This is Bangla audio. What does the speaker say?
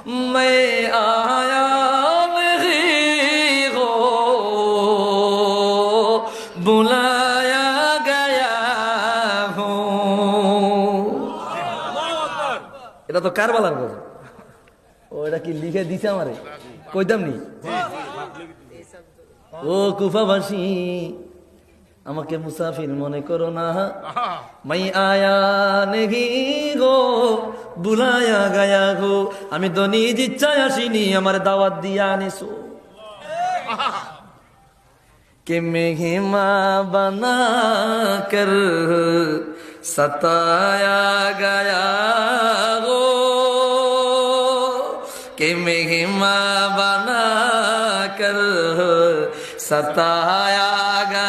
मैं आया नहीं हो बुलाया गया हो। এটা তো কারবালার গজল। ও এটা কি লিখে দিছে আমারে, কইতাম নি। ও কুফাবাসী আমাকে মুসাফির মনে করো না, মাই আয়া নেহি গো বুলায়া গায়া গো। আমি তো নিজ ইচ্ছায় আসিনি, আমার দাওয়াত দিয়া আনিছো। কে মেঘমা বানা কর সতায়া গায়া গো, কে মেঘমা বানা কর सताया गया